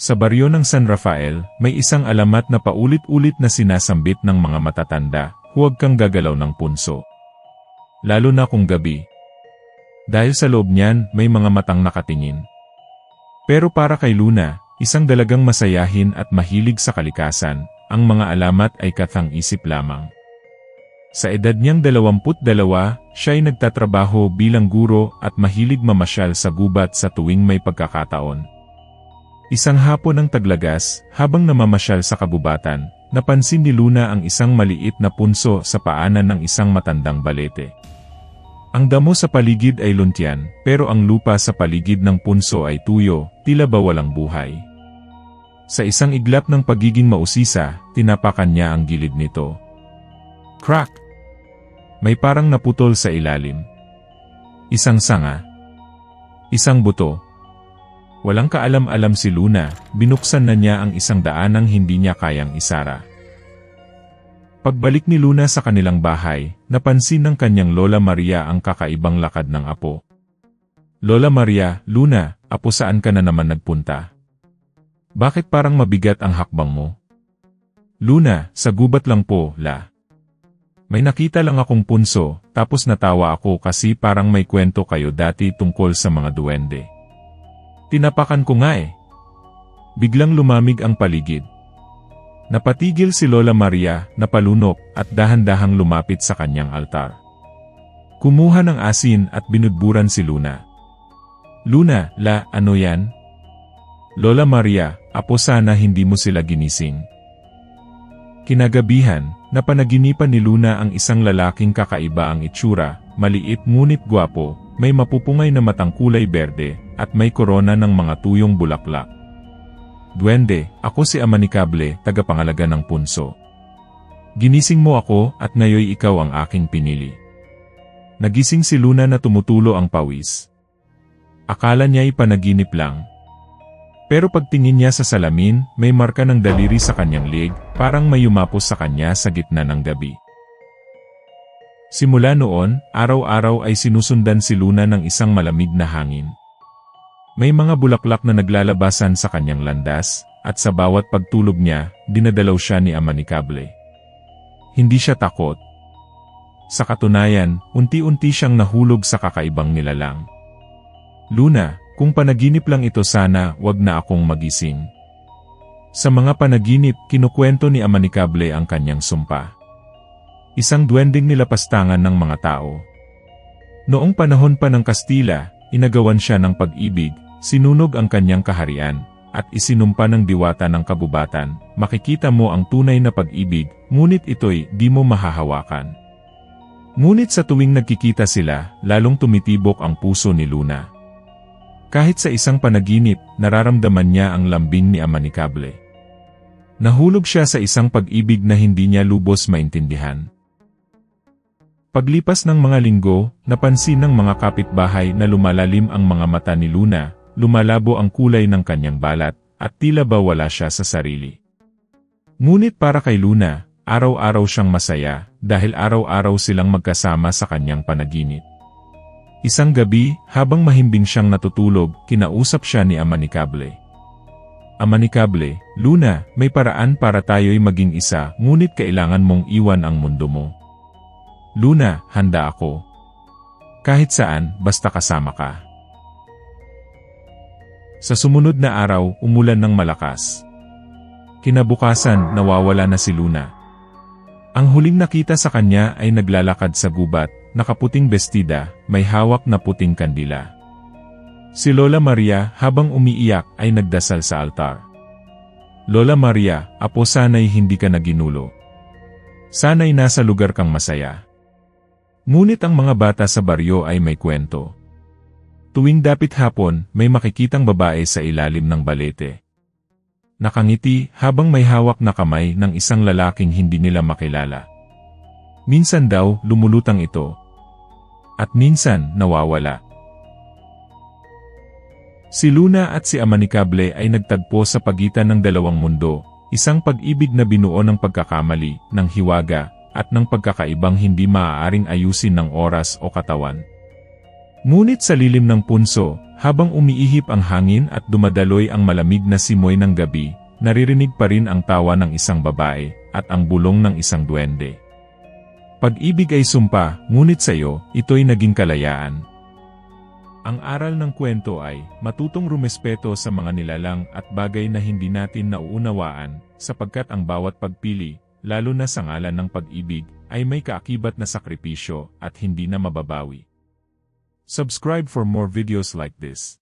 Sa baryo ng San Rafael, may isang alamat na paulit-ulit na sinasambit ng mga matatanda, huwag kang gagalaw ng punso. Lalo na kung gabi. Dahil sa loob niyan, may mga matang nakatingin. Pero para kay Luna, isang dalagang masayahin at mahilig sa kalikasan, ang mga alamat ay kathang-isip lamang. Sa edad niyang 22, siya ay nagtatrabaho bilang guro at mahilig mamasyal sa gubat sa tuwing may pagkakataon. Isang hapon ng taglagas, habang namamasyal sa kagubatan, napansin ni Luna ang isang maliit na punso sa paanan ng isang matandang balete. Ang damo sa paligid ay luntyan, pero ang lupa sa paligid ng punso ay tuyo, tila ba walang buhay. Sa isang iglap ng pagiging mausisa, tinapakan niya ang gilid nito. Crack! May parang naputol sa ilalim. Isang sanga. Isang buto. Walang kaalam-alam si Luna, binuksan na niya ang isang daanang hindi niya kayang isara. Pagbalik ni Luna sa kanilang bahay, napansin ng kanyang Lola Maria ang kakaibang lakad ng apo. Lola Maria, Luna, apo saan ka na naman nagpunta? Bakit parang mabigat ang hakbang mo? Luna, sa gubat lang po, La. May nakita lang akong punso, tapos natawa ako kasi parang may kwento kayo dati tungkol sa mga duwende. Tinapakan ko nga eh. Biglang lumamig ang paligid. Napatigil si Lola Maria, napalunok, at dahan-dahang lumapit sa kanyang altar. Kumuha ng asin at binudburan si Luna. Luna, La, ano yan? Lola Maria, apo sana hindi mo sila ginising. Kinagabihan, napanaginipan ni Luna ang isang lalaking kakaiba ang itsura, maliit ngunit gwapo, may mapupungay na matang kulay berde, at may korona ng mga tuyong bulaklak. Duwende, ako si Amanikable, tagapangalaga ng punso. Ginising mo ako at ngayoy ikaw ang aking pinili. Nagising si Luna na tumutulo ang pawis. Akala niya'y panaginip lang. Pero pagtingin niya sa salamin, may marka ng daliri sa kanyang leg, parang may yumapos sa kanya sa gitna ng gabi. Simula noon, araw-araw ay sinusundan si Luna ng isang malamig na hangin. May mga bulaklak na naglalabasan sa kanyang landas, at sa bawat pagtulog niya, dinadalaw siya ni Amanikable. Hindi siya takot. Sa katunayan, unti-unti siyang nahulog sa kakaibang nilalang. Luna, kung panaginip lang ito sana, wag na akong magising. Sa mga panaginip, kinukwento ni Amanikable ang kanyang sumpa. Isang duwendeng nilapastangan ng mga tao. Noong panahon pa ng Kastila, inagawan siya ng pag-ibig, sinunog ang kanyang kaharian, at isinumpa ng diwata ng kagubatan, makikita mo ang tunay na pag-ibig, ngunit ito'y di mo mahahawakan. Ngunit sa tuwing nagkikita sila, lalong tumitibok ang puso ni Luna. Kahit sa isang panaginip, nararamdaman niya ang lambing ni Amanikable. Nahulog siya sa isang pag-ibig na hindi niya lubos maintindihan. Paglipas ng mga linggo, napansin ng mga kapitbahay na lumalalim ang mga mata ni Luna, lumalabo ang kulay ng kanyang balat, at tila ba wala siya sa sarili. Ngunit para kay Luna, araw-araw siyang masaya, dahil araw-araw silang magkasama sa kanyang panaginip. Isang gabi, habang mahimbing siyang natutulog, kinausap siya ni Amanikable. Amanikable, Luna, may paraan para tayo'y maging isa, ngunit kailangan mong iwan ang mundo mo. Luna, handa ako. Kahit saan, basta kasama ka. Sa sumunod na araw, umulan ng malakas. Kinabukasan, nawawala na si Luna. Ang huling nakita sa kanya ay naglalakad sa gubat, nakaputing bestida, may hawak na puting kandila. Si Lola Maria, habang umiiyak, ay nagdasal sa altar. Lola Maria, apo sana'y hindi ka naginulo. Sana'y nasa lugar kang masaya. Ngunit ang mga bata sa baryo ay may kwento. Tuwing dapit hapon, may makikitang babae sa ilalim ng balete. Nakangiti habang may hawak na kamay ng isang lalaking hindi nila makilala. Minsan daw, lumulutang ito. At minsan, nawawala. Si Luna at si Amanikable ay nagtagpo sa pagitan ng dalawang mundo, isang pag-ibig na binuo ng pagkakamali, ng hiwaga, at ng pagkakaibang hindi maaaring ayusin ng oras o katawan. Ngunit sa lilim ng punso, habang umiihip ang hangin at dumadaloy ang malamig na simoy ng gabi, naririnig pa rin ang tawa ng isang babae at ang bulong ng isang duwende. Pag-ibig ay sumpa, ngunit sa'yo, ito'y naging kalayaan. Ang aral ng kwento ay, matutong rumespeto sa mga nilalang at bagay na hindi natin nauunawaan, sapagkat ang bawat pagpili, lalo na sa ngalan ng pag-ibig, ay may kaakibat na sakripisyo at hindi na mababawi. Subscribe for more videos like this.